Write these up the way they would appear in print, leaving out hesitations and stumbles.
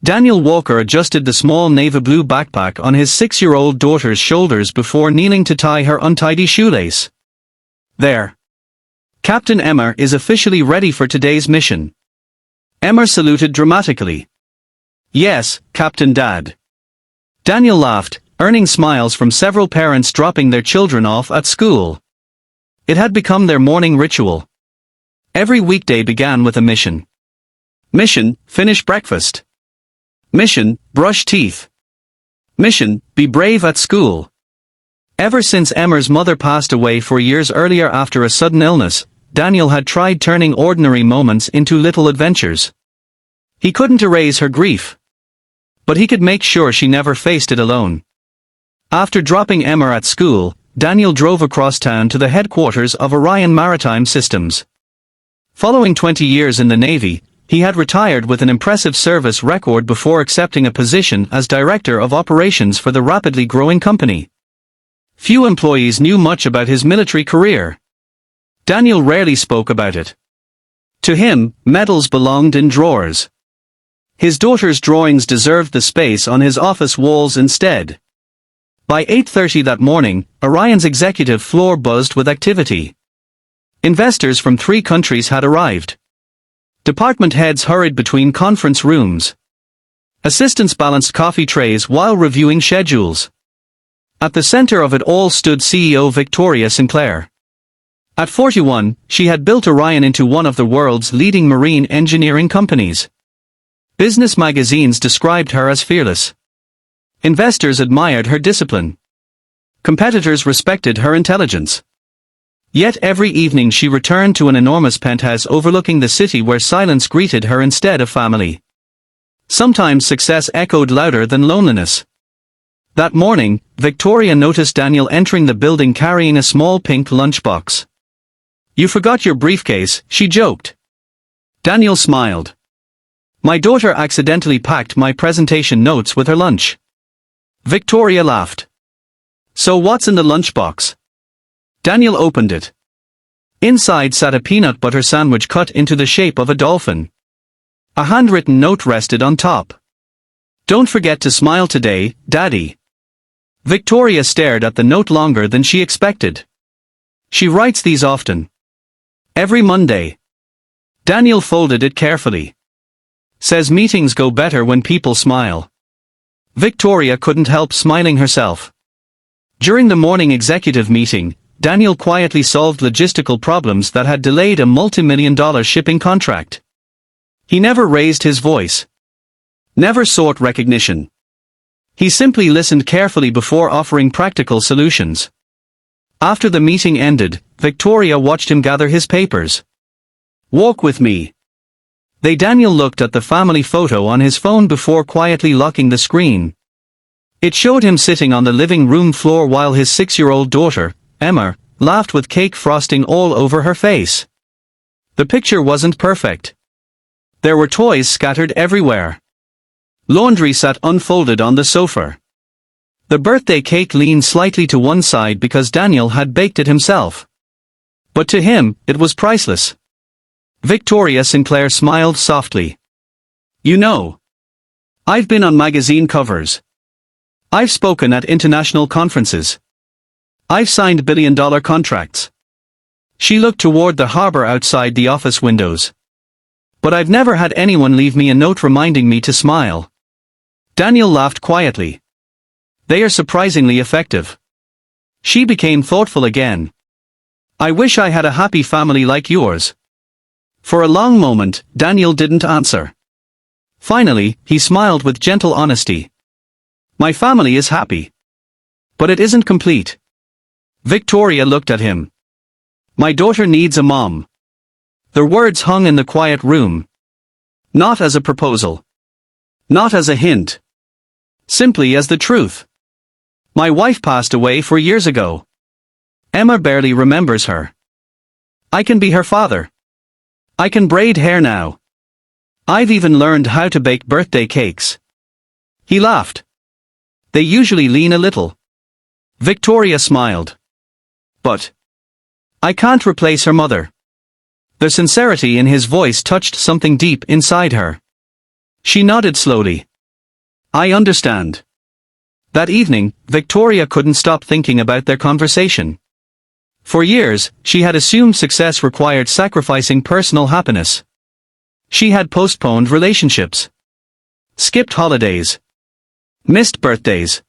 Daniel Walker adjusted the small navy blue backpack on his 6-year-old daughter's shoulders before kneeling to tie her untidy shoelace. There. Captain Emmer is officially ready for today's mission. Emmer saluted dramatically. Yes, Captain Dad. Daniel laughed, earning smiles from several parents dropping their children off at school. It had become their morning ritual. Every weekday began with a mission. Mission, finish breakfast. Mission, brush teeth. Mission, be brave at school. Ever since Emmer's mother passed away 4 years earlier after a sudden illness, Daniel had tried turning ordinary moments into little adventures. He couldn't erase her grief. But he could make sure she never faced it alone. After dropping Emmer at school, Daniel drove across town to the headquarters of Orion Maritime Systems. Following 20 years in the Navy, he had retired with an impressive service record before accepting a position as Director of Operations for the rapidly growing company. Few employees knew much about his military career. Daniel rarely spoke about it. To him, medals belonged in drawers. His daughter's drawings deserved the space on his office walls instead. By 8:30 that morning, Orion's executive floor buzzed with activity. Investors from 3 countries had arrived. Department heads hurried between conference rooms. Assistants balanced coffee trays while reviewing schedules. At the center of it all stood CEO Victoria Sinclair. At 41, she had built Orion into one of the world's leading marine engineering companies. Business magazines described her as fearless. Investors admired her discipline. Competitors respected her intelligence. Yet every evening she returned to an enormous penthouse overlooking the city where silence greeted her instead of family. Sometimes success echoed louder than loneliness. That morning, Victoria noticed Daniel entering the building carrying a small pink lunchbox. "You forgot your briefcase," she joked. Daniel smiled. "My daughter accidentally packed my presentation notes with her lunch." Victoria laughed. "So what's in the lunchbox?" Daniel opened it. Inside sat a peanut butter sandwich cut into the shape of a dolphin. A handwritten note rested on top. "Don't forget to smile today, Daddy." Victoria stared at the note longer than she expected. "She writes these often. Every Monday." Daniel folded it carefully. "Says meetings go better when people smile." Victoria couldn't help smiling herself. During the morning executive meeting, Daniel quietly solved logistical problems that had delayed a multi-million-dollar shipping contract. He never raised his voice. Never sought recognition. He simply listened carefully before offering practical solutions. After the meeting ended, Victoria watched him gather his papers. "Walk with me." Daniel looked at the family photo on his phone before quietly locking the screen. It showed him sitting on the living room floor while his 6-year-old daughter, Emma, laughed with cake frosting all over her face. The picture wasn't perfect. There were toys scattered everywhere. Laundry sat unfolded on the sofa. The birthday cake leaned slightly to one side because Daniel had baked it himself. But to him, it was priceless. Victoria Sinclair smiled softly. "You know, I've been on magazine covers. I've spoken at international conferences. I've signed billion-dollar contracts." She looked toward the harbor outside the office windows. "But I've never had anyone leave me a note reminding me to smile." Daniel laughed quietly. "They are surprisingly effective." She became thoughtful again. "I wish I had a happy family like yours." For a long moment, Daniel didn't answer. Finally, he smiled with gentle honesty. "My family is happy. But it isn't complete." Victoria looked at him. "My daughter needs a mom." The words hung in the quiet room. Not as a proposal. Not as a hint. Simply as the truth. "My wife passed away 4 years ago. Emma barely remembers her. I can be her father. I can braid hair now. I've even learned how to bake birthday cakes." He laughed. "They usually lean a little." Victoria smiled. "But I can't replace her mother." The sincerity in his voice touched something deep inside her. She nodded slowly. I understand. That evening, Victoria couldn't stop thinking about their conversation. For years, she had assumed success required sacrificing personal happiness. She had postponed relationships, skipped holidays, missed birthdays,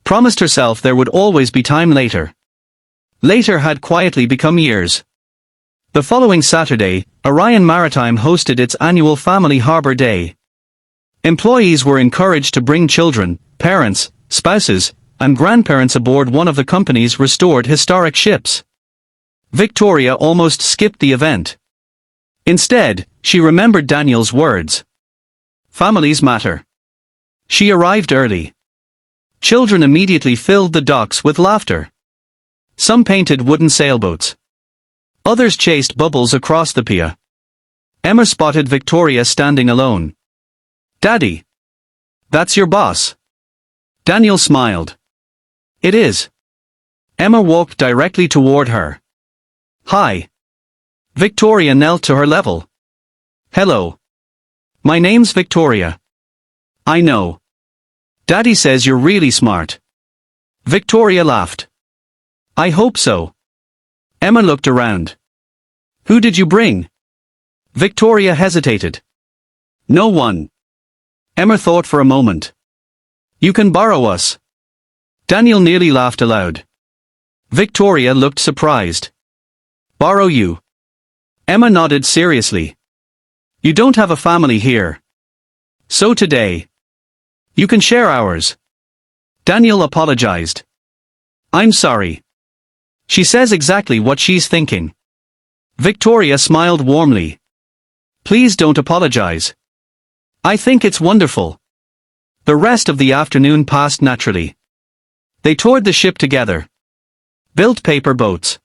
promised herself there would always be time later. Later had quietly become years. The following Saturday, Orion Maritime hosted its annual Family Harbor Day. Employees were encouraged to bring children, parents, spouses, and grandparents aboard one of the company's restored historic ships. Victoria almost skipped the event. Instead, she remembered Daniel's words. Families matter. She arrived early. Children immediately filled the docks with laughter. Some painted wooden sailboats. Others chased bubbles across the pier. Emma spotted Victoria standing alone. "Daddy. That's your boss." Daniel smiled. "It is." Emma walked directly toward her. "Hi." Victoria knelt to her level. "Hello. My name's Victoria." "I know. Daddy says you're really smart." Victoria laughed. "I hope so." Emma looked around. "Who did you bring?" Victoria hesitated. "No one." Emma thought for a moment. "You can borrow us." Daniel nearly laughed aloud. Victoria looked surprised. "Borrow you?" Emma nodded seriously. "You don't have a family here. So today. You can share ours." Daniel apologized. "I'm sorry. She says exactly what she's thinking." Victoria smiled warmly. "Please don't apologize. I think it's wonderful." The rest of the afternoon passed naturally. They toured the ship together. Built paper boats.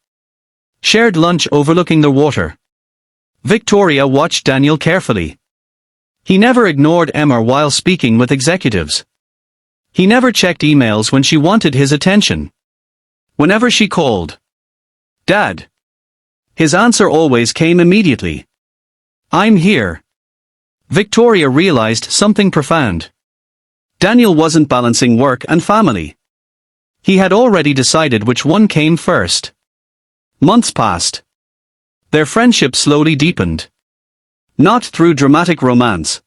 Shared lunch overlooking the water. Victoria watched Daniel carefully. He never ignored Emma while speaking with executives. He never checked emails when she wanted his attention. Whenever she called, "Dad," his answer always came immediately. "I'm here." Victoria realized something profound. Daniel wasn't balancing work and family. He had already decided which one came first. Months passed. Their friendship slowly deepened. Not through dramatic romance,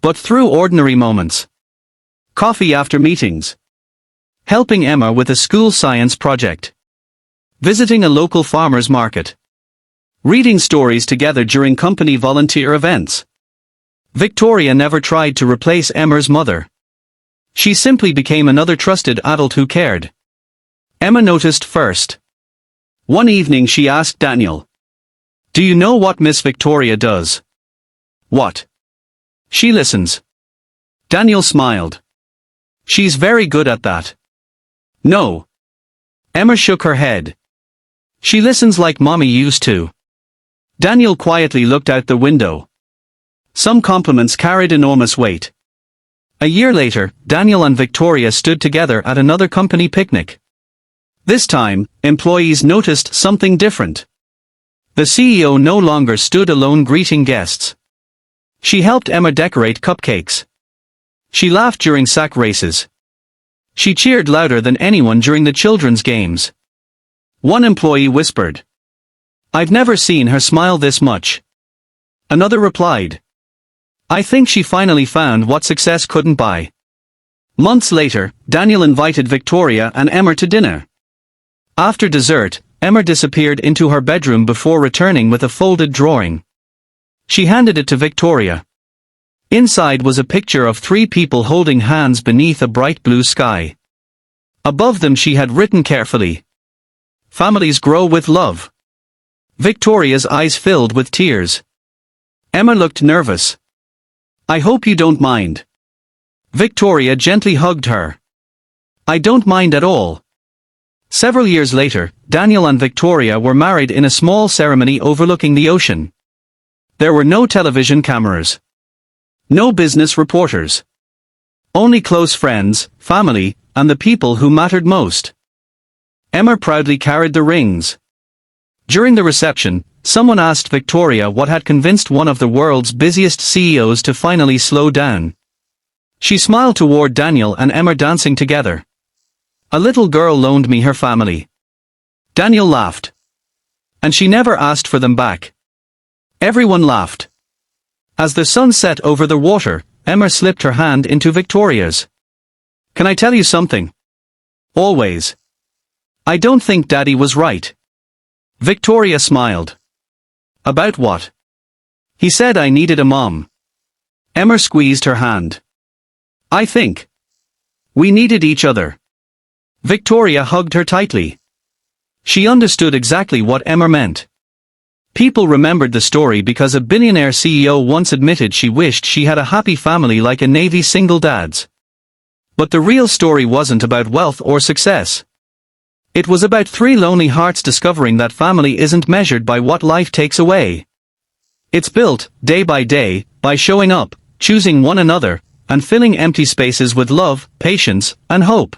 but through ordinary moments. Coffee after meetings. Helping Emma with a school science project. Visiting a local farmer's market. Reading stories together during company volunteer events. Victoria never tried to replace Emma's mother. She simply became another trusted adult who cared. Emma noticed first. One evening she asked Daniel, "Do you know what Miss Victoria does?" "What?" "She listens." Daniel smiled. "She's very good at that." "No." Emma shook her head. "She listens like Mommy used to." Daniel quietly looked out the window. Some compliments carried enormous weight. A year later, Daniel and Victoria stood together at another company picnic. This time, employees noticed something different. The CEO no longer stood alone greeting guests. She helped Emma decorate cupcakes. She laughed during sack races. She cheered louder than anyone during the children's games. One employee whispered, "I've never seen her smile this much." Another replied, "I think she finally found what success couldn't buy." Months later, Daniel invited Victoria and Emma to dinner. After dessert, Emma disappeared into her bedroom before returning with a folded drawing. She handed it to Victoria. Inside was a picture of three people holding hands beneath a bright blue sky. Above them she had written carefully, "Families grow with love." Victoria's eyes filled with tears. Emma looked nervous. "I hope you don't mind." Victoria gently hugged her. "I don't mind at all." Several years later, Daniel and Victoria were married in a small ceremony overlooking the ocean. There were no television cameras. No business reporters. Only close friends, family, and the people who mattered most. Emma proudly carried the rings. During the reception, someone asked Victoria what had convinced one of the world's busiest CEOs to finally slow down. She smiled toward Daniel and Emma dancing together. A little girl loaned me her family. Daniel laughed. And she never asked for them back. Everyone laughed. As the sun set over the water, Emma slipped her hand into Victoria's. Can I tell you something? Always. I don't think Daddy was right. Victoria smiled. About what? He said I needed a mom. Emma squeezed her hand. I think we needed each other. Victoria hugged her tightly. She understood exactly what Emma meant. People remembered the story because a billionaire CEO once admitted she wished she had a happy family like a Navy single dad's. But the real story wasn't about wealth or success. It was about three lonely hearts discovering that family isn't measured by what life takes away. It's built, day by day, by showing up, choosing one another, and filling empty spaces with love, patience, and hope.